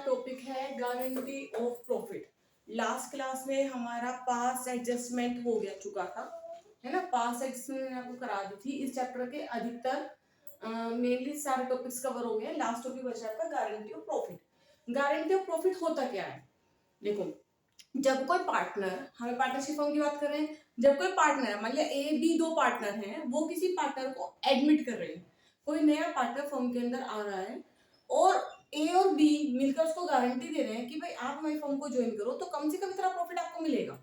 Topic है guarantee of profit. Last class में हमारा पास एडजस्टमेंट हो गया चुका था, है ना। पास एडजस्टमेंट मैंने आपको करा दी थी। इस चैप्टर के अधिकतर मेनली सारे टॉपिक्स कवर हो गए। लास्ट टॉपिक बचा आपका guarantee of profit. Guarantee of profit होता क्या है? देखो, जब कोई पार्टनर, हमें पार्टनरशिप फर्म की बात कर रहे हैं, जब कोई पार्टनर मान लिया ए बी दो पार्टनर हैं, वो किसी पार्टनर को एडमिट कर रहे हैं, कोई नया पार्टनर फर्म के अंदर आ रहा है और ए और बी मिलकर उसको गारंटी दे रहे हैं कि भाई आप हमारी फर्म को ज्वाइन करो तो कम से कम इतना प्रॉफिट आपको मिलेगा,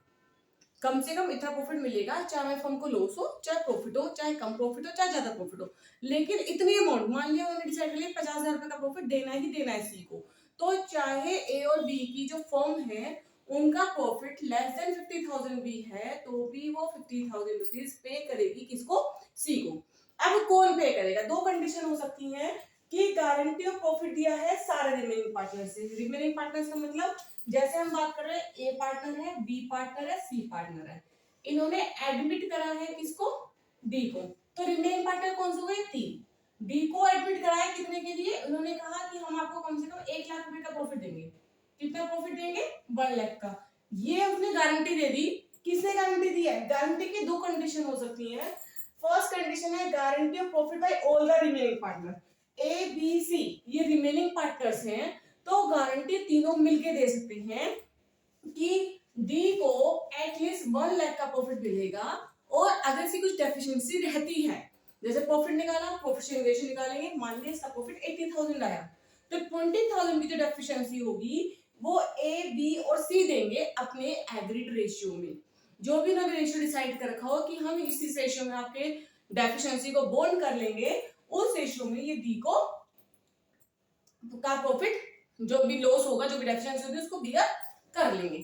कम से कम इतना प्रॉफिट मिलेगा, चाहे हमारी फर्म को लॉस हो, चाहे प्रॉफिट हो, चाहे कम प्रॉफिट हो, चाहे ज्यादा प्रॉफिट हो, लेकिन इतनी अमाउंट मान लिया उन्होंने डिसाइड कर लिया 50,000 रुपए का प्रॉफिट देना ही देना है सी को, तो चाहे ए और बी की जो फर्म है उनका प्रॉफिट लेस देन 50,000 भी है तो भी वो 50,000 रुपीज पे करेगी, किसको? सी को। अब कौन पे करेगा? दो कंडीशन हो सकती हैं कि गारंटी ऑफ प्रॉफिट दिया है सारे रिमेनिंग पार्टनर से। रिमेनिंग पार्टनर का मतलब जैसे हम बात कर रहे हैं, ए पार्टनर है, बी पार्टनर है, सी पार्टनर है, इन्होंने एडमिट करा है किसको? डी को। तो रिमेनिंग पार्टनर कौन से हुए? तीन। डी को एडमिट कराया कितने के लिए? उन्होंने कहा कि हम आपको कम से कम 1 लाख रुपए का प्रॉफिट देंगे। कितना प्रॉफिट देंगे? 1 लाख का। ये उसने गारंटी दे दी। किसने गारंटी दी है? गारंटी की दो कंडीशन हो सकती है। फर्स्ट कंडीशन है guarantee of profit by all the remaining partner. A B C ये रिमेनिंग पार्टनर्स हैं, तो गारंटी तीनों मिलके दे सकते हैं कि डी को एटलीस्ट 1 लाख का प्रॉफिट मिलेगा, और अगर इसकी कुछ डेफिशिएंसी रहती है, जैसे प्रॉफिट निकाला, प्रॉफिट रेशियो निकालेंगे, मान लीजिए इसका प्रॉफिट 80,000 आया, तो 20,000 की जो डेफिशिएंसी होगी वो ए बी और सी देंगे अपने एग्रीड रेशियो में। जो भी उन्होंने रेशियो डिसाइड कर रखा हो कि हम इस रेशियो में आपके डेफिशिएंसी को बॉन्ड कर लेंगे, उस रेशियो में ये डी को का प्रॉफिट जो भी लॉस होगा, जो भी डेफिशिएंसी होगी, उसको बियर कर लेंगे।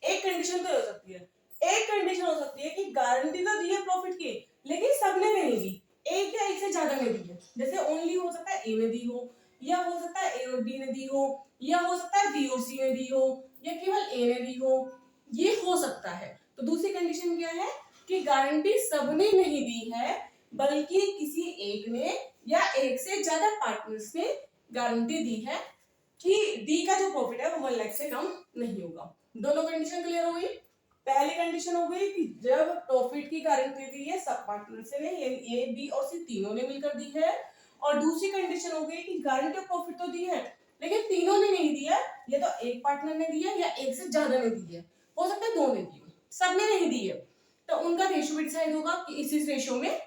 एक कंडीशन तो हो सकती है। एक कंडीशन हो सकती है कि गारंटी तो दी है प्रॉफिट की, लेकिन सबने नहीं दी, एक या एक से ज्यादा ने दी है। जैसे ओनली हो सकता है ए ने दी हो, या हो सकता है ए और बी ने दी हो, या हो सकता है बी और सी ने दी हो, या केवल ए ने दी हो, ये हो सकता है। तो दूसरी कंडीशन क्या है कि गारंटी सबने नहीं दी है, बल्कि किसी एक ने या एक से ज्यादा पार्टनर्स ने गारंटी दी है कि डी का जो प्रॉफिट है वो 1 लाख से कम नहीं होगा। दोनों कंडीशन क्लियर हो गई। पहली कंडीशन हो गई कि जब प्रॉफिट की गारंटी दी है सब पार्टनर्स ने, यानी ए बी और सी तीनों ने मिलकर दी है। और दूसरी कंडीशन हो गई कि गारंटी ऑफ प्रॉफिट तो दी है, लेकिन तीनों ने नहीं दिया, या तो एक पार्टनर ने दिया या एक से ज्यादा ने दी है, हो सकता है दो ने दी, सबने नहीं दी है, तो उनका रेशियो भी डिसाइड होगा कि इस रेशियो में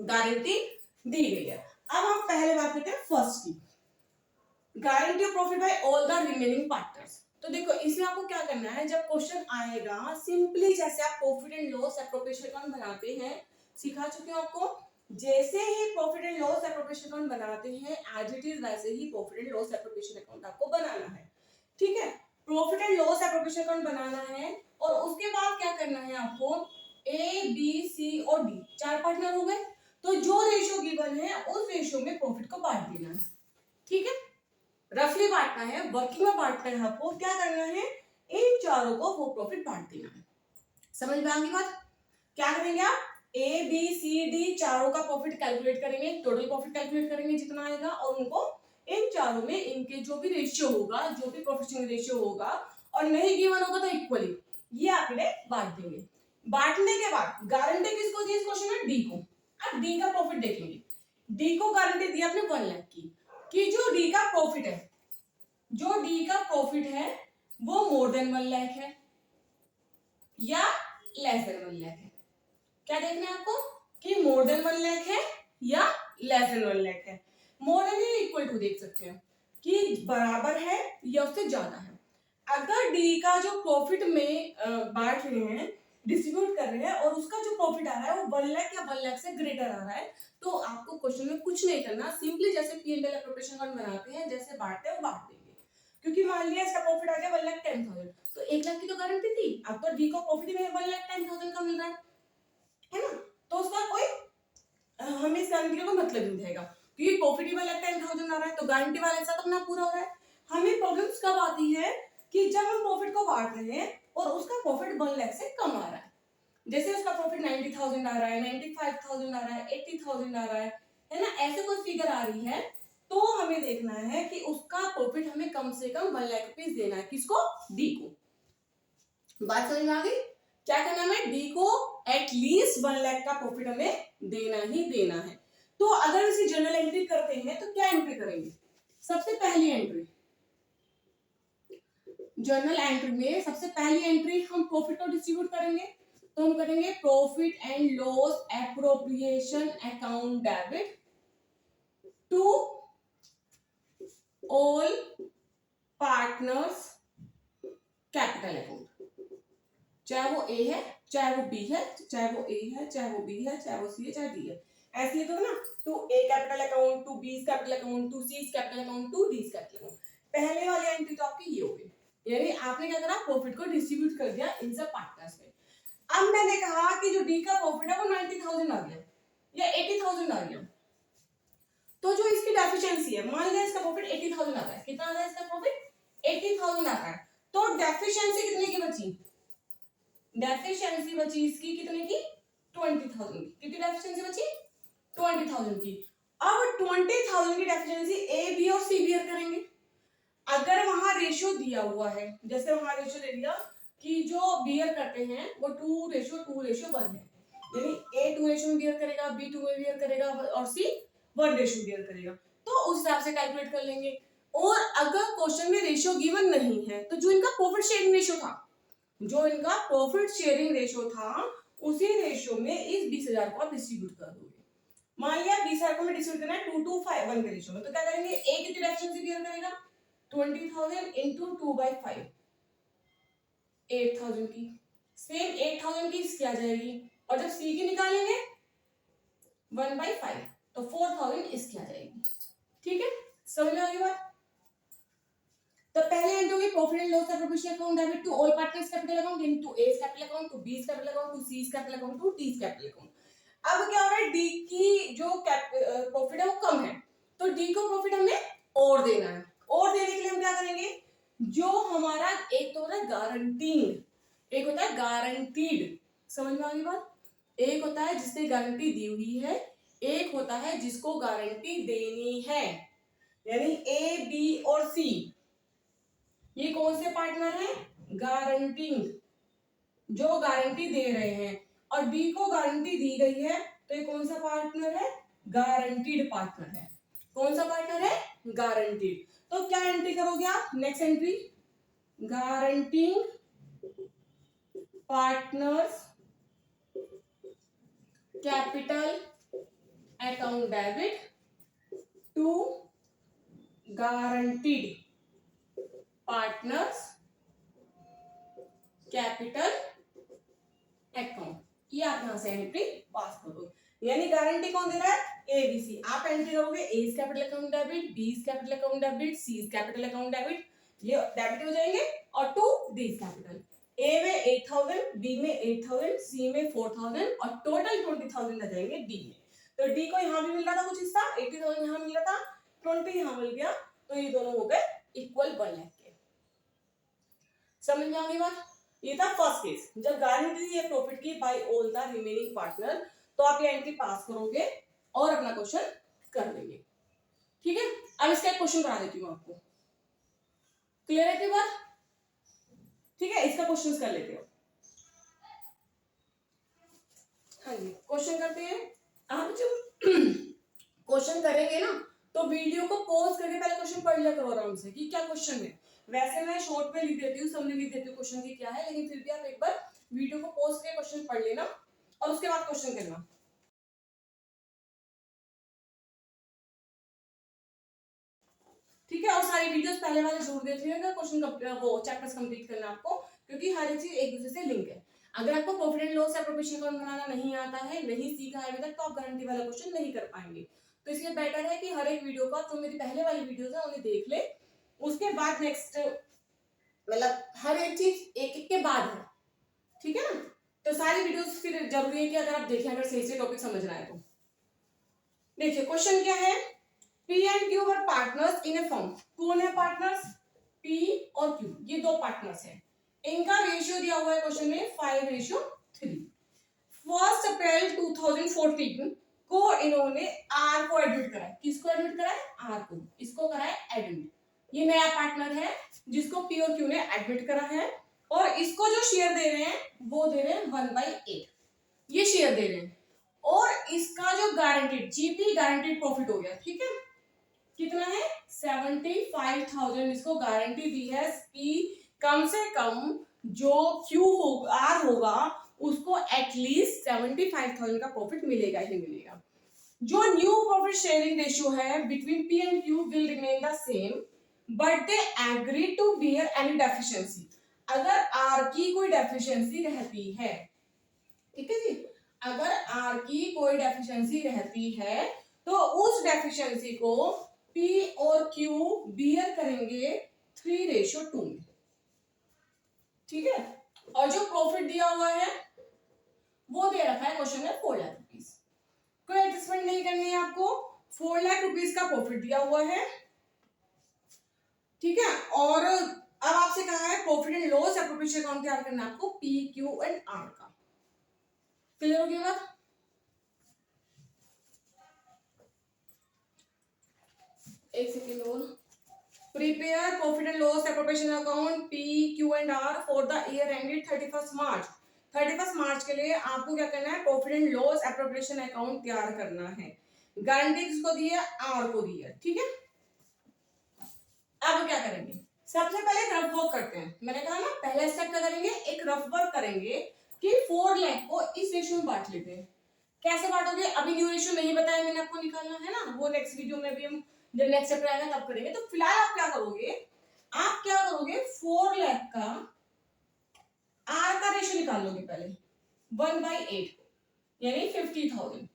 गारंटी दी गई है। अब हम पहले बात करते हैं फर्स्ट की, guarantee of profit by all the remaining partners. तो देखो इसमें आपको क्या करना है, जब क्वेश्चन आएगा सिंपली जैसे आप profit and loss appropriation account बनाते हैं, सिखा चुके हो आपको, जैसे ही profit and loss appropriation account बनाते हैं एज इट इज वैसे ही profit and loss appropriation account आपको बनाना है। ठीक है, profit and loss appropriation account बनाना है, और उसके बाद क्या करना है आपको, ए बी सी और डी चार पार्टनर हो गए, तो जो रेशियो गिवन है उस रेशियो में प्रॉफिट को बांट देना है। ठीक है, रफली बांटना है, वर्किंग में बांटना है, आपको क्या करना है, इन चारों को वो प्रॉफिट बांट देना है। समझ में आ गई बात? क्या करेंगे आप, ए बी सी डी चारों का प्रॉफिट कैलकुलेट करेंगे, टोटल प्रॉफिट कैलकुलेट करेंगे जितना आएगा, और उनको इन चारों में इनके जो भी रेशियो होगा, जो भी प्रॉफिट रेशियो होगा, और नहीं गिवन होगा तो इक्वली ये आंकड़े बांट देंगे। बांटने के बाद गारंटी किसको दी इस क्वेश्चन में? डी को। अब डी का प्रॉफिट देखेंगे। डी को गारंटी दी आपने 1 लाख की, कि जो डी का प्रॉफिट है, जो डी का प्रॉफिट है वो मोर देन 1 लाख है या लेस देन 1 लाख है। क्या देखना है आपको कि मोर देन 1 लाख है या लेस देन 1 लाख है। मोर देन या इक्वल टू देख सकते हैं कि बराबर है या उससे ज्यादा है। अगर डी का जो प्रॉफिट में बांट रहे हैं, डिस्ट्रीब्यूट कर रहे हैं, और उसका जो प्रॉफिट आ रहा है वो 1 लाख या 1 लाख से ग्रेटर आ रहा है, तो आपको क्वेश्चन में कुछ नहीं करना, सिंपली जैसे P&L एप्रोप्रिएशन अकाउंट बनाते हैं, जैसे बांटते हैं वो बांट देंगे। क्योंकि मान लिया इसका प्रॉफिट आ गया 1,10,000, तो 1 लाख की तो गारंटी थी, अब तो डी को प्रॉफिट में 1,10,000 का मिल रहा है ना, तो उसका कोई हमें इस गारंटी का मतलब नहीं रहेगा, क्योंकि प्रॉफिट ही 1,10,000 आ रहा है, तो गारंटी वाला हिस्सा तो अपना पूरा हो रहा है। हमें प्रॉब्लम्स कब आती है कि जब हम प्रॉफिट को बांट रहे हैं और उसका प्रॉफिट 1 लाख से कम आ रहा है, जैसे उसका प्रॉफिट 90,000 आ रहा है, 95,000 आ रहा है, 80,000 आ रहा है ना, ऐसे कोई फिगर आ रही है तो हमें देखना है कि उसका प्रॉफिट हमें कम से कम 1 लाख रुपीज देना है। किसको? डी को। बात समझ में आ गई? क्या करना है? डी को एटलीस्ट 1 लाख का प्रॉफिट हमें देना ही देना है। तो अगर इसे जर्नल एंट्री करते हैं तो क्या एंट्री करेंगे? सबसे पहली एंट्री, जर्नल एंट्री में सबसे पहली एंट्री हम प्रॉफिट को डिस्ट्रीब्यूट करेंगे। तो हम करेंगे profit and loss appropriation account debit to all partners capital account. चाहे वो ए है, चाहे वो बी है, चाहे वो ए है, चाहे वो बी है, चाहे वो सी है, चाहे डी है। ऐसे लिखोगे ना, to A capital account, to B capital account, to C capital account, to D capital account. पहले वाली एंट्री तो आपकी ये हो गई, यानी आपने क्या करा? प्रॉफिट को डिस्ट्रीब्यूट कर दिया इन सब पार्टनर्स में। अब मैंने कहा कि जो डी का प्रॉफिट है वो 90,000 आ गया या 80,000 आ गया, तो जो इसकी डेफिशिएंसी है, मान लिया इसका प्रॉफिट 80,000 आता है। कितना आता है इसका प्रॉफिट? 80,000 आता है। तो डेफिशिएंसी कितने की बची? डेफिशिएंसी बची इसकी कितने की? 20,000 की। कितनी डेफिशिएंसी बची? 20,000 की। अब 20,000 की डेफिशिएंसी ए, बी और सी बियर करेंगे। अगर वहां रेशियो दिया हुआ है, जैसे वहां रेशियो दे दिया कि जो बियर करते हैं वो 2:1 है, यानी ए 2 रेशियो में बियर करेगा, बी 2 में बियर करेगा और सी 1 रेशियो बियर करेगा, तो उस हिसाब से कैलकुलेट कर लेंगे। और अगर क्वेश्चन में रेशियो गिवन नहीं है तो जो इनका प्रॉफिट शेयरिंग रेशियो था, उसी रेशियो में इस 20,000 को आप डिस्ट्रीब्यूट कर दोगे। मान लिया 20,000 को मैं डिस्ट्रीब्यूट करना है 2:1 के रेशियो में, तो क्या करेंगे? ए कितनी डेफिशिएंसी बियर करेगा? 20,000 इंटू 2/5, 8,000 की। सेम 8,000 की इसकी आ जाएगी, और जब सी की निकालेंगे 1/5, तो 4,000 इसकी आ जाएगी। ठीक है, समझ में आ गई बात? तो पहले एंट्री होगी profit and loss appropriation account debit to all partners capital account, यानी to A's capital account, to b's capital account, to c's capital account, to d's capital account. अब क्या हो रहा है? डी की जो प्रॉफिट है वो कम है, तो डी को प्रॉफिट हमने और देना है। और देने के लिए हम क्या करेंगे? जो हमारा एक तो होता है गारंटीड, एक होता है गारंटीड। समझ में आ गई बात? एक होता है जिसने गारंटी दी हुई है, एक होता है जिसको गारंटी देनी है। यानी ए, बी और सी ये कौन से पार्टनर हैं? गारंटिंग, जो गारंटी दे रहे हैं। और डी को गारंटी दी गई है, तो ये कौन सा पार्टनर है? गारंटीड पार्टनर है। कौन सा पार्टनर है? गारंटीड। तो क्या एंट्री करोगे आप? Next entry, guaranteeing partners capital account debit to guaranteed partners capital account. ये आप यहां से एंट्री पास करोगे। यानी गारंटी कौन दे रहा है? A, B, C. आप एंट्री करोगे A's capital account debit, B's capital account debit, c's capital account debit, ये डेबिट हो जाएंगे, और टू d's कैपिटल। ए में 8,000, बी में 8,000, सी में 4,000 और टोटल 20,000 आ जाएंगे डी में। तो डी को यहां भी मिल रहा था कुछ हिस्सा, 80,000 यहां मिल रहा था, 20 यहां मिल गया, तो ये दोनों हो गए इक्वल 1 लाख के। समझ में आ गई बात? ये था फर्स्ट केस, जब गारंटी है प्रॉफिट की by all the remaining partner, तो आप ये एंट्री पास करोगे और अपना क्वेश्चन कर लेंगे। ठीक है, अब इसका एक क्वेश्चन करा देती हूँ आपको। क्लियर है बात? ठीक है, इसका क्वेश्चन कर लेते हो। हाँ जी, क्वेश्चन करते हैं। आप जब क्वेश्चन करेंगे ना, तो वीडियो को पॉज करके पहले क्वेश्चन पढ़ लिया करो आराम से कि क्या क्वेश्चन है। वैसे मैं शॉर्ट में लिख देती हूँ, सबने लिख देती हूँ क्वेश्चन की क्या है, लेकिन फिर भी आप एक बार वीडियो को पॉज करके क्वेश्चन पढ़ लेना और उसके बाद क्वेश्चन करना। ठीक है, और सारी वीडियोस पहले वाले जरूर देख लीजिएगा, क्वेश्चन वो चैप्टर्स कंप्लीट करना आपको, क्योंकि हर एक चीज एक दूसरे से लिंक है। अगर आपको profit and loss appropriation account बनाना नहीं आता है, नहीं सीखा है अभी तक, तो आप गारंटी वाला क्वेश्चन नहीं कर पाएंगे। तो इसलिए बेटर है कि हर एक वीडियो का, जो मेरी पहले वाली वीडियोस है उन्हें देख ले, उसके बाद नेक्स्ट, मतलब हर एक चीज एक एक के बाद है। ठीक है ना? तो सारी वीडियोस फिर जरूरी है कि अगर आप देखें, अगर सही से टॉपिक समझ रहा है तो। देखिए क्वेश्चन क्या है, P and Q were partners in a firm। कौन है पार्टनर्स? P और Q, ये दो पार्टनर्स हैं। इनका रेशियो दिया हुआ है क्वेश्चन में 5:3। 1 अप्रैल 2014 को इन्होंने आर को एडमिट करा है। किसको एडमिट करा है? आर को। इसको करा है एडमिट। ये नया पार्टनर है जिसको पी और क्यू ने एडमिट करा है, और इसको जो शेयर दे रहे हैं वो दे रहे हैं 1/8, ये शेयर दे रहे हैं। और इसका जो गारंटीड जीपी गारंटीड प्रॉफिट हो गया, ठीक है, कितना है? 75,000 इसको गारंटी दी है कि कम से कम जो क्यू होगा, आर होगा, उसको एटलीस्ट 75,000 का प्रॉफिट मिलेगा ही मिलेगा। जो न्यू प्रॉफिट शेयरिंग रेशियो है between P and Q will remain the same but they agree to bear any deficiency. अगर आर की कोई डेफिशिएंसी रहती है, ठीक है जी, अगर आर की कोई डेफिशिएंसी रहती है तो उस डेफिशिएंसी को पी और क्यू बियर करेंगे 3:2 में, ठीक है। और जो प्रॉफिट दिया हुआ है वो दे रखा है क्वेश्चन में 4 लाख रुपीस। कोई एडजस्टमेंट नहीं करनी है आपको, 4 लाख रुपीस का प्रॉफिट दिया हुआ है, ठीक है। और अब आपसे कहा है profit and loss appropriation account तैयार करना है आपको पी क्यू एंड आर का। क्लियर हो गया बात? एक सेकेंड और। Prepare profit and loss appropriation account P Q and R for the year ended 31 March. 31 मार्च के लिए आपको क्या करना है? Profit and loss appropriation account तैयार करना है। गारंटी किसको दी है? आर को दी है, ठीक है। अब क्या करेंगे? सबसे पहले रफ वर्क करते हैं। मैंने कहा ना पहला स्टेप क्या करेंगे? एक रफ वर्क करेंगे कि 4 लाख को इस रेशियो में बांट लेते हैं। कैसे बांटोगे? अभी न्यू रेशियो नहीं बताया मैंने आपको, निकालना है ना, वो नेक्स्ट वीडियो में भी हम जब नेक्स्ट चैप्टर आएगा तब करेंगे। तो फिलहाल आप क्या करोगे? आप क्या करोगे? 4 लाख का आर का रेशियो निकाल लोगे पहले 1/8 यानी 50,000।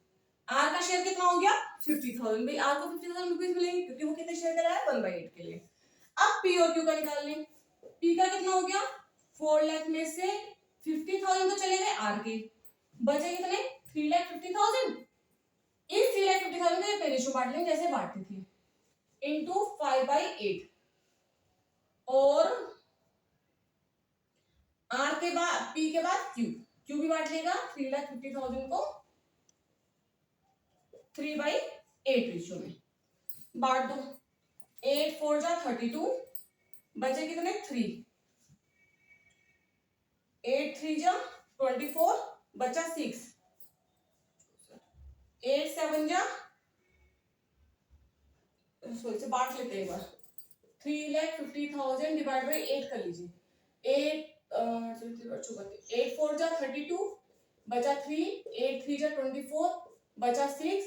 आर का शेयर कितना हो गया? 50,000। भाई आर को 50,000 रुपीज मिलेंगे क्योंकि वो कितने शेयर कराया? 1/8 के लिए। अब पी और क्यू का निकाल लें। पी का कितना हो गया? 4 लाख में से 50,000 तो चले गए आर के, बचे कितने? 3,50,000। इस 3,50,000 का रेशियो बांट लें जैसे बांटते थे, इंटू 5/8। और आर के बाद पी के बाद क्यू, क्यू भी बांट लेगा 3,50,000 को 3/8 रेशियो में बांट दो। 8 4 जा 32, बचे कितने? 3। 8 3 जा 24, बचा 6। 8 7 जा, से बांट लेते हैं एक बार। 3,50,000 डिवाइड बाई 8 कर लीजिए। 8 4 जा 32, बचा 3। 8 3 जा 24, बचा 6।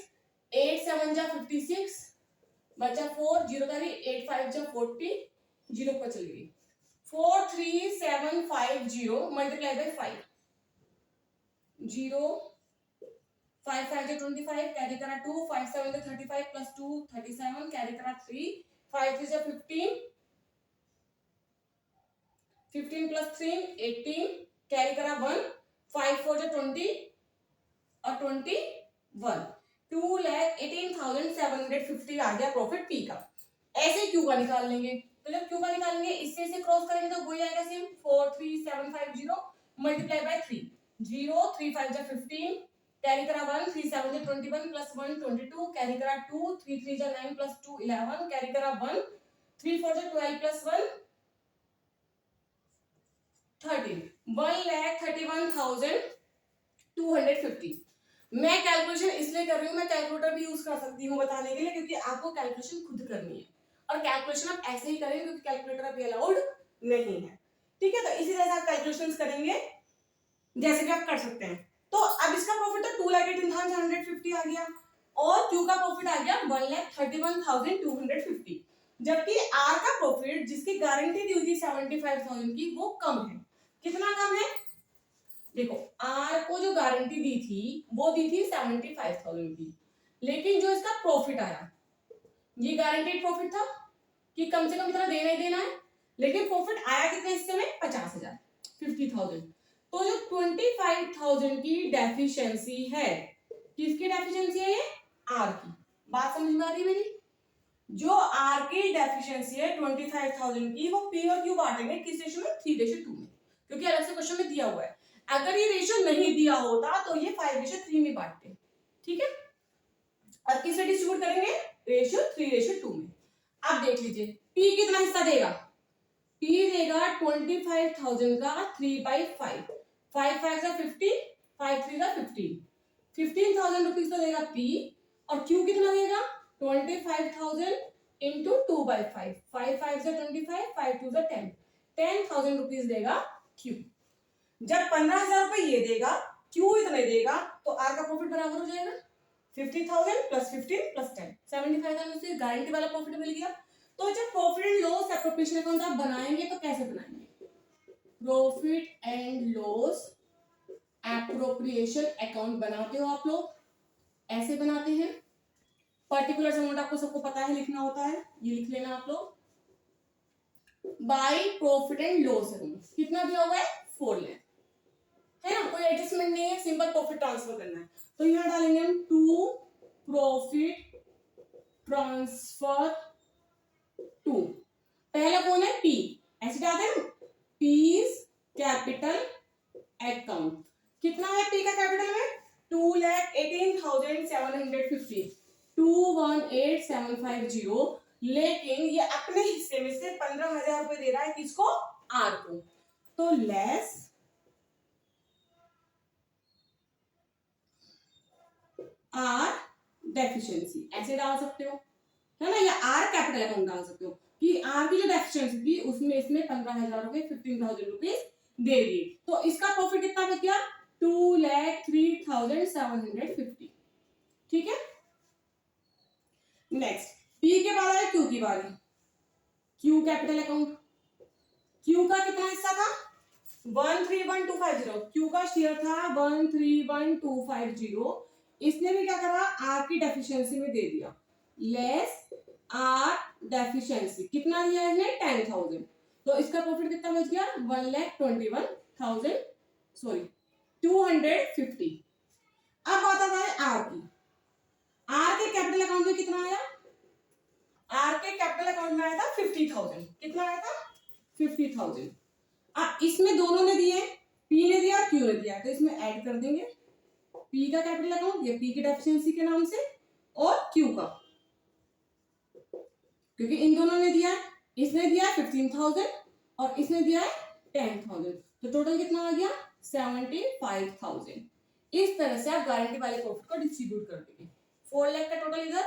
8 7 जा 56, बचा 4। 0 का 8 5 जा 40, 0 पर चली गई। 43750 मल्टीप्लाई बाई 5, 0 5 5 जा 25, कैरी करा 2, 5 7 जा 35 प्लस 2 37, कैरी करा 3, 5 3 जा 15, 15 प्लस 3 18, कैरी करा 1, 5 4 जा 20 और 21। 2,18,750 आ गया प्रॉफिट पी का। ऐसे क्यू का निकाल लेंगे। तो जब क्यू का निकालेंगे इससे इसे क्रॉस करेंगे तो वही आएगा सेम। 43750 मल्टीप्लाई बाय 3, 0 3 5 जा 15, कैरी करा 1, 3 7 जा 21 प्लस 1 22, कैरी करा 2, 3 3 जा 9 प्लस 2 11, कैरी करा 1, 3 4 जा 12 प्लस 1 13, 1,31,250। मैं कैलकुलेशन इसलिए कर रही हूँ, मैं कैलकुलेटर भी यूज कर सकती हूँ बताने के लिए, क्योंकि आपको कैलकुलेशन खुद करनी है और कैलकुलेशन आप ऐसे ही करेंगे क्योंकि कैलकुलेटर अभी अलाउड नहीं है, ठीक है। तो इसी तरह से आप कैलकुलेशंस करेंगे जैसे भी आप कर सकते हैं। तो अब इसका प्रॉफिट तो 2,18,750 आ गया और क्यू का प्रॉफिट आ गया 1,31,250, जबकि आर का प्रॉफिट जिसकी गारंटी दी हुई थी 75,000 की वो कम है। कितना कम है? देखो आर को जो गारंटी दी थी वो दी थी 75,000 की, लेकिन जो इसका प्रॉफिट आया ये गारंटीड प्रॉफिट था कि कम से कम इतना देना ही देना है, लेकिन प्रॉफिट आया कितने हिस्से में? 50,000, 50,000। तो जो 25,000 की डेफिशिएंसी है, किसकी डेफिशिएंसी है? ये आर की। बात समझ में आ रही है मेरी? जो आर की डेफिशिएंसी है 25,000 की, वो पी और क्यू बांटेंगे किस रेशियो में? 3:2 में, क्योंकि अलग से क्वेश्चन में दिया हुआ है। अगर ये रेशियो नहीं दिया होता तो ये 5:3 में बांटते, ठीक है। और किससे डिस्ट्रीब्यूट करेंगे, रेशियो 3:2 में। अब देख लीजिए पी कितना हिस्सा देगा, पी देगा 25,000 का 3/5, 5 5 का 50, 5 3 का 15, 15,000 रुपीज तो देगा पी, और क्यू कितना देगा 25,000 इंटू 2/5, 5 5 से 25, 5 2 से 10, 10,000 रुपीज देगा क्यू। जब 15,000 रुपए ये देगा, क्यू इतने देगा, तो आर का प्रॉफिट बराबर हो जाएगा 50,000 प्लस 15 प्लस 10, 75,000 से गारंटी वाला प्रॉफिट मिल गया। तो जब profit and loss appropriation account आप बनाएंगे तो कैसे बनाएंगे, profit and loss appropriation account बनाते हो आप लोग, ऐसे बनाते हैं। पर्टिकुलर अमाउंट आपको सबको पता है लिखना होता है, ये लिख लेना आप लोग। By profit and loss account कितना दिया हुआ है 4 लाख, है ना, कोई एडजस्टमेंट नहीं है, सिंपल प्रॉफिट ट्रांसफर करना है। तो यहां डालेंगे हम टू प्रॉफिट ट्रांसफर टू, पहला कौन है पी, ऐसे डालते हैं पीज कैपिटल अकाउंट, कितना है पी का कैपिटल में 2,18,750, 218,750, लेकिन ये अपने हिस्से में से 15,000 रुपए दे रहा है किसको, आर को, तो लेस आर डेफिशिएंसी, ऐसे डाल सकते हो, है ना, या आर कैपिटल अकाउंट डाल सकते हो कि आर की जो डेफिशिएंसी थी उसमें इसमें 15,000 रुपए 15,000 रुपीज दे दिए, तो इसका प्रॉफिट कितना बच गया 2,03,750, ठीक है। नेक्स्ट पी के बाद है क्यू की बारी, क्यू कैपिटल अकाउंट, क्यू का कितना हिस्सा था 131,250, क्यू का शेयर था 131,250, इसने भी क्या करा आर की डेफिशिएंसी में दे दिया, लेस आर डेफिशिएंसी कितना दिया है 10,000, तो इसका प्रॉफिट कितना बच गया 1,21,000 सॉरी 250। अब बात आता है आर की, आर के कैपिटल अकाउंट में कितना आया, आर के कैपिटल अकाउंट में आया था 50,000, कितना आया था 50,000। अब इसमें दोनों ने दिए, पी ने दिया क्यू ने दिया, तो इसमें ऐड कर देंगे पी का कैपिटल अकाउंट या पी की डेफिशिएंसी के नाम से और क्यू का, क्योंकि इन दोनों ने दिया, इसने दिया 15,000 और इसने दिया है 10,000, तो टोटल कितना आ गया 75,000। इस तरह से आप गारंटी वाले प्रॉफिट को डिस्ट्रीब्यूट कर देंगे। 4 लाख का टोटल इधर,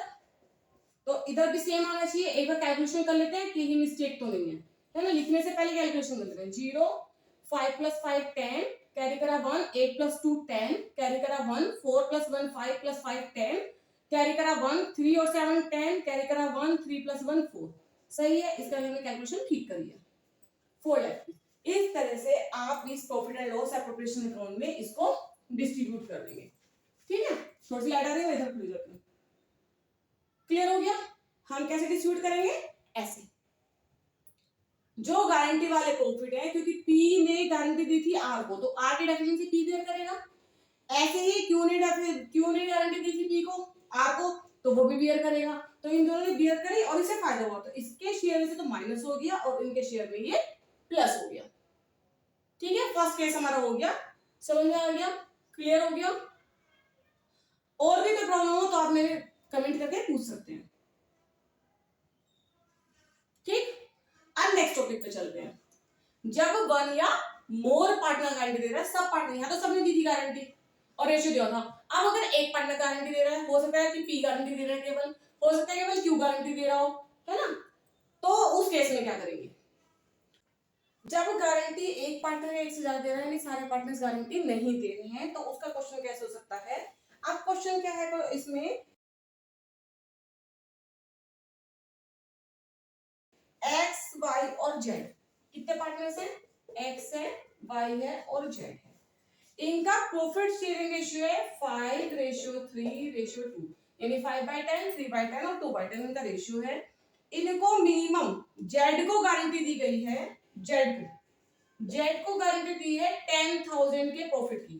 तो इधर भी सेम आना चाहिए। एक बार कैलकुलेशन कर लेते हैं कहीं मिस्टेक तो नहीं है ना, लिखने से पहले कैलकुलेशन कर लेते हैं। 0 5 + 5 10, कैरी करा 1, 8 + 2 10, कैरी करा 1, 4 + 1 5 + 5 10, कैरी करा 1, 3 और 7 10, कैरी करा 1, 3 + 1 4, सही है। इसका हमने कैलकुलेशन ठीक करी है 4 लाख। इस तरह से आप इस profit and loss appropriation account में इसको डिस्ट्रीब्यूट कर देंगे, ठीक है। थोड़ी सी लाइट आ रही है, इधर खुल जाती है, क्लियर हो गया। हम कैसे डिस्ट्रीब्यूट करेंगे, ऐसे जो गारंटी वाले प्रॉफिट है, क्योंकि पी ने गारंटी दी थी आर को, तो आर की डेफिशिएंसी पी बेयर करेगा, ऐसे ही क्यू ने गारंटी दी थी पी को आर को, तो वो भी बियर करेगा, तो इन दोनों ने बियर करी और इसे फायदा हुआ, तो इसके शेयर में से तो माइनस हो गया और इनके शेयर में ये प्लस हो गया, ठीक है। फर्स्ट केस हमारा हो गया, समझ में आ गया, क्लियर हो गया। और भी कोई प्रॉब्लम हो तो आप मेरे कमेंट करके पूछ सकते हैं, ठीक। अब नेक्स्ट टॉपिक पे चलते हैं। जब वन या मोर पार्टनर गारंटी दे रहा है, सब पार्टनर, यहाँ तो सबने दी थी गारंटी और रेशियो दिया था। अब अगर एक पार्टनर गारंटी दे रहा है, हो सकता है कि पी गारंटी दे रहा है केवल, हो सकता है केवल क्यू गारंटी दे रहा हो, है ना, तो उस केस में क्या करेंगे। जब गारंटी एक पार्टनर या एक से ज्यादा दे रहा है, यानी सारे पार्टनर्स गारंटी नहीं दे रहे हैं, तो उसका क्वेश्चन कैसे हो सकता है। अब क्वेश्चन क्या है इसमें, एक्स वाई और जेड, कितने पार्टनर्स हैं, एक्स है, वाई है और जेड है। इनका प्रॉफिट शेयरिंग रेशियो है 5:3:2, यानी 5/10, 3/10 और 2/10 इनका रेशियो है। इनको मिनिमम जेड को गारंटी दी गई है, जेड को गारंटी दी है 10,000 के प्रॉफिट की,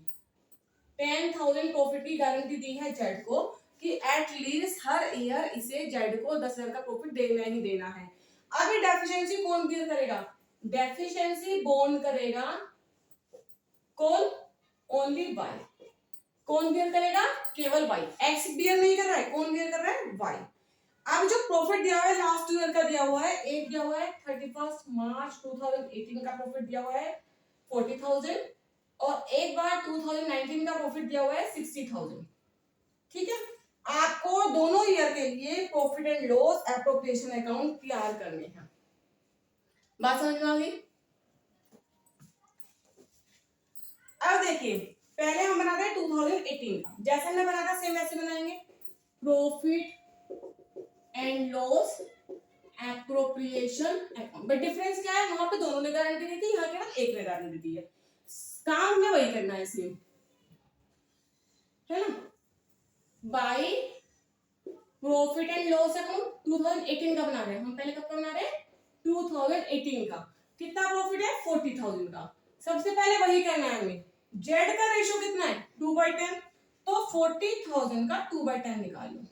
10,000 प्रॉफिट की गारंटी दी है जेड को कि एटलीस्ट हर ईयर इसे जेड को 10,000 का प्रॉफिट देना ही देना है। अभी डेफिशिएंसी कौन बियर करेगा, डेफिशिएंसी बोर्न करेगा कौन, ओनली वाई, कौन बियर करेगा? केवल वाई। एक्स बियर नहीं कर रहा है, कौन बियर कर रहा है? वाई। अब जो प्रॉफिट दिया हुआ है लास्ट ईयर का दिया हुआ है, एक दिया हुआ है 31 मार्च 2018 का प्रॉफिट दिया हुआ है 40,000 और एक बार 2019 का प्रॉफिट दिया हुआ है 60,000। ठीक है, आपको दोनों ईयर के लिए profit and loss appropriation account तैयार करने हैं। बात समझ में आ गई? अब देखिए, पहले हम बनाते हैं 2018 का, जैसे हमने बनाया था सेम वैसे बनाएंगे। Profit and loss appropriation account, but difference क्या है? वहां पे दोनों ने गारंटी दी थी, यहाँ केवल एक ने गारंटी दी है। काम में वही करना है सेम, है ना। By profit and loss account 2018 का बना रहे हैं हम। पहले कब का बना रहे हैं? 2018 का। कितना प्रॉफिट है? 40,000 का। सबसे पहले वही करना है हमें। जेड का रेशियो कितना है? 2/10। तो 40,000 का 2/10 निकाल लो,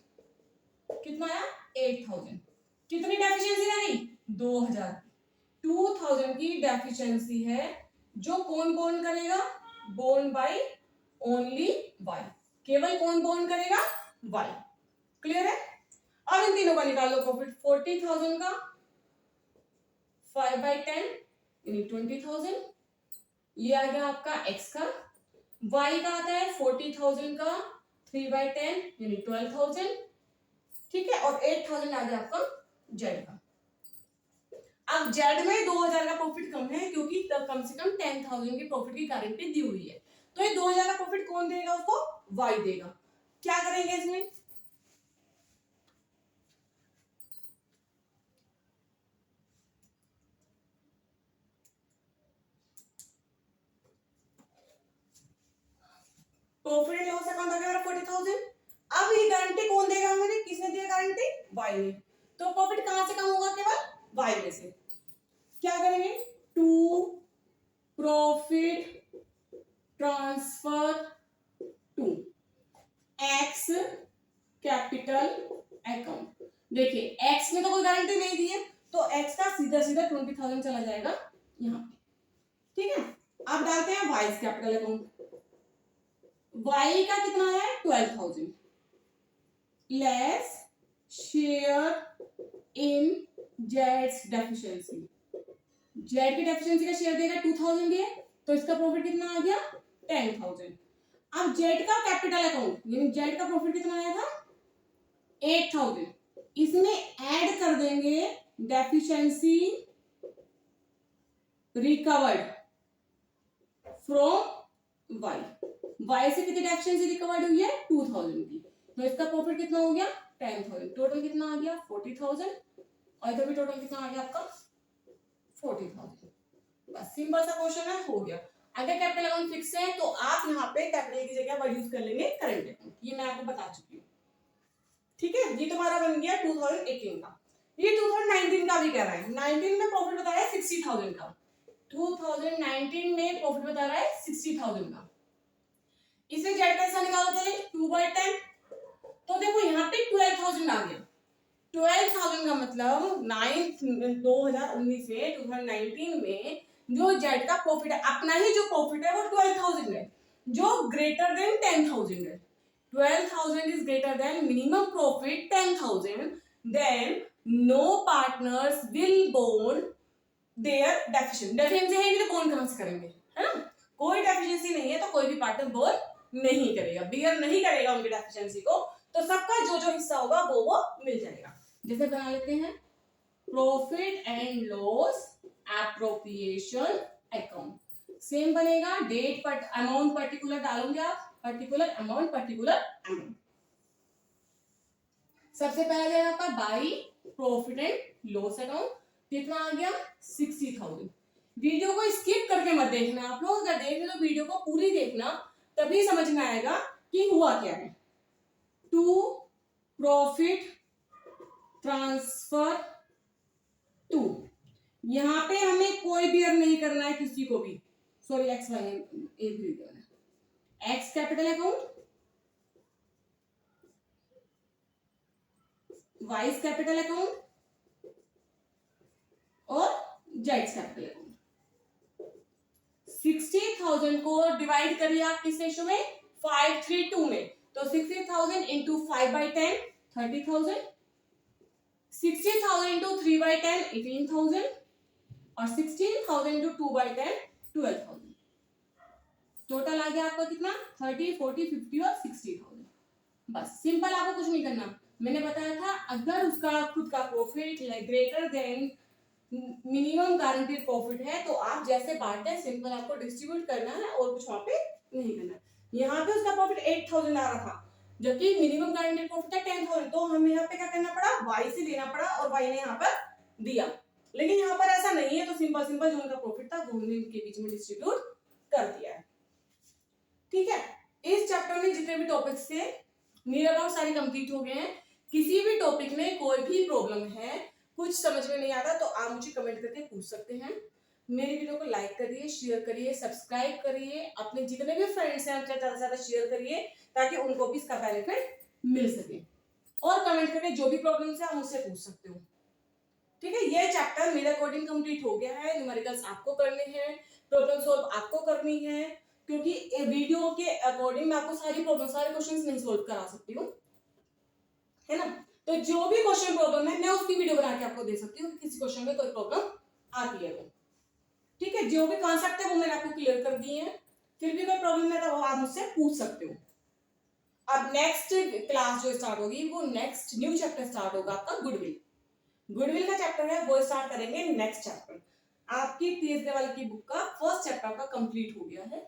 कितना आया? 8,000। कितनी डेफिशिएंसी रही? 2,000। 2,000 की डेफिशिएंसी है, जो कौन बोर्न करेगा? Borne by only Y. केवल कौन बोर्न करेगा? वाई। क्लियर है? अब इन तीनों का निकाल लो प्रॉफिट। 40,000 का 5/10 यानी 20,000, ये आ गया आपका एक्स का। वाई का आता है 40,000 का 3/10 यानी 12,000। ठीक है, और 8,000 आ गया आपका जेड का। अब जेड में 2,000 का प्रॉफिट कम है, क्योंकि तब कम से कम 10,000 की प्रॉफिट की गारंटी दी हुई है। तो ये 2,000 का प्रॉफिट कौन देगा? उसको वाई देगा। क्या करेंगे इसमें? प्रॉफिट एंड लॉस अकाउंट आ गया 40,000। अब ये गारंटी कौन देगा हमें? किसने दिया गारंटी? वाई ने। तो प्रॉफिट कहां से कम होगा? केवल वाई में से। क्या करेंगे? To profit transfer to X capital account. देखिए, एक्स में तो कोई गारंटी नहीं दी है, तो एक्स का सीधा सीधा 20,000 चला जाएगा यहाँ पे। ठीक है, अब डालते हैं वाई कैपिटल अकाउंट। वाई का कितना है? 12,000 less share in Jades deficiency. Z की डेफिशिएंसी का शेयर देगा 2,000 दिए, तो इसका प्रॉफिट कितना आ गया? 10,000। अब जेड का कैपिटल अकाउंट यानी जेड का प्रॉफिट कितना आया था? 8,000। इसमें ऐड कर देंगे deficiency recovered from Y. Y से कितनी डेफिशिएंसी रिकवर्ड हुई है? 2,000 की। तो इसका प्रॉफिट कितना हो गया? 10,000। टोटल कितना आ गया? 40,000। और इधर भी टोटल कितना आ गया आपका? 40,000। बस सिंपल सा क्वेश्चन है, हो गया। अगर कैपिटल अकाउंट फिक्स है तो आप यहाँ पे कैपिटल की जगह वर्ड यूज कर लेंगे करंट अकाउंट। ये मैं आपको बता चुकी हूँ। ठीक है, ये तुम्हारा बन गया 2018 का। ये 2019 का भी कह रहा है। 19 में प्रॉफिट बता रहा है 60,000 का। 2019 में प्रॉफिट बता रहा है 60,000 का। इसे जेड कैसा निकालो पहले? 2/10। तो देखो यहाँ पे 12,000 आ गया। 12,000 का मतलब 2019 से 2019 में जो जेड का प्रॉफिट है, अपना ही जो प्रॉफिट है वो 12,000 है, जो ग्रेटर देन 10,000 है। 12,000 is greater than minimum profit 10,000, then no partners will bond their deficiency। Deficiency है तो बॉन्ड कहां से करेंगे, है ना। कोई डेफिशिएंसी नहीं है तो कोई भी पार्टनर बॉन्ड नहीं करेगा, बियर नहीं करेगा उनकी डेफिशिएंसी को। तो सबका जो जो हिस्सा होगा वो मिल जाएगा। जैसे बना लेते हैं profit and loss appropriation account. Same बनेगा, डेट पर अमाउंट पर्टिकुलर डालोगे आप, पर्टिकुलर अमाउंट पर्टिकुलर अमाउंट। सबसे पहला जाएगा आपका by profit and loss account. कितना आ गया? 60,000। वीडियो को स्किप करके मत देखना, आप लोग अगर देख रहे तो वीडियो को पूरी देखना, तभी समझ में आएगा कि हुआ क्या है। टू प्रॉफिट ट्रांसफर टू, यहां पे हमें कोई बियर नहीं करना है किसी को भी। सॉरी, एक्स वाई एक भी करना है। X capital account, vice capital account और जेड्स कैपिटल अकाउंट। 60,000 को डिवाइड करिए आप किस रेशो में? 532 में, तो 60,000 इंटू 5/10 30,000, 60,000 इंटू 3/10 18,000 और 16,000 इंटू 2/10 12,000। टोटल आ गया आपका कितना 30, 40, 50 और 60,000। बस सिंपल, आपको कुछ नहीं करना। मैंने बताया था अगर उसका खुद का profit greater than minimum guaranteed profit है तो आप जैसे बांटे हैं सिंपल आपको डिस्ट्रीब्यूट करना है और कुछ वहां पे नहीं करना। यहाँ पे उसका प्रॉफिट 8,000 आ रहा था जबकि मिनिमम गारंटीड प्रॉफिट था 10,000, तो हमें यहाँ पे क्या करना पड़ा, वाई से लेना पड़ा और वाई ने यहाँ पर दिया। लेकिन यहाँ पर ऐसा नहीं है, तो सिंपल सिंपल जो उनका प्रॉफिट था वो हमने इनके बीच में डिस्ट्रीब्यूट कर दिया है। ठीक है, इस चैप्टर में जितने भी टॉपिक्स थे नियर अबाउट सारे कंप्लीट हो गए हैं। किसी भी टॉपिक में कोई भी प्रॉब्लम है, कुछ समझ में नहीं आता तो आप मुझे कमेंट करके पूछ सकते हैं। मेरी वीडियो को लाइक करिए, शेयर करिए, सब्सक्राइब करिए, अपने जितने भी फ्रेंड्स हैं उनके ज्यादा से ज्यादा शेयर करिए ताकि उनको भी इसका बेनिफिट मिल सके। और कमेंट करके जो भी प्रॉब्लम्स है आप मुझसे पूछ सकते हो। ठीक है, ये चैप्टर मेरे अकॉर्डिंग कंप्लीट हो गया है। न्यूमेरिकल्स आपको करने हैं, प्रॉब्लम सॉल्व आपको करनी है, क्योंकि वीडियो के अकॉर्डिंग मैं आपको सारी प्रॉब्लम सारे क्वेश्चंस नहीं सॉल्व करा सकती हूँ, है ना। तो जो भी क्वेश्चन प्रॉब्लम है मैं उसकी वीडियो बना के आपको दे सकती हूँ, किसी क्वेश्चन में कोई प्रॉब्लम आती है वो। ठीक है, जो भी कॉन्सेप्ट है वो मैंने आपको क्लियर कर दिए हैं, फिर भी कोई प्रॉब्लम है तो आप मुझसे पूछ सकते हो। अब नेक्स्ट क्लास जो स्टार्ट होगी वो नेक्स्ट न्यू चैप्टर स्टार्ट होगा आपका गुडविल। गुडविल का चैप्टर है वो स्टार्ट करेंगे नेक्स्ट चैप्टर। आपकी 30 लेवल की बुक का फर्स्ट चैप्टर का कंप्लीट हो गया है।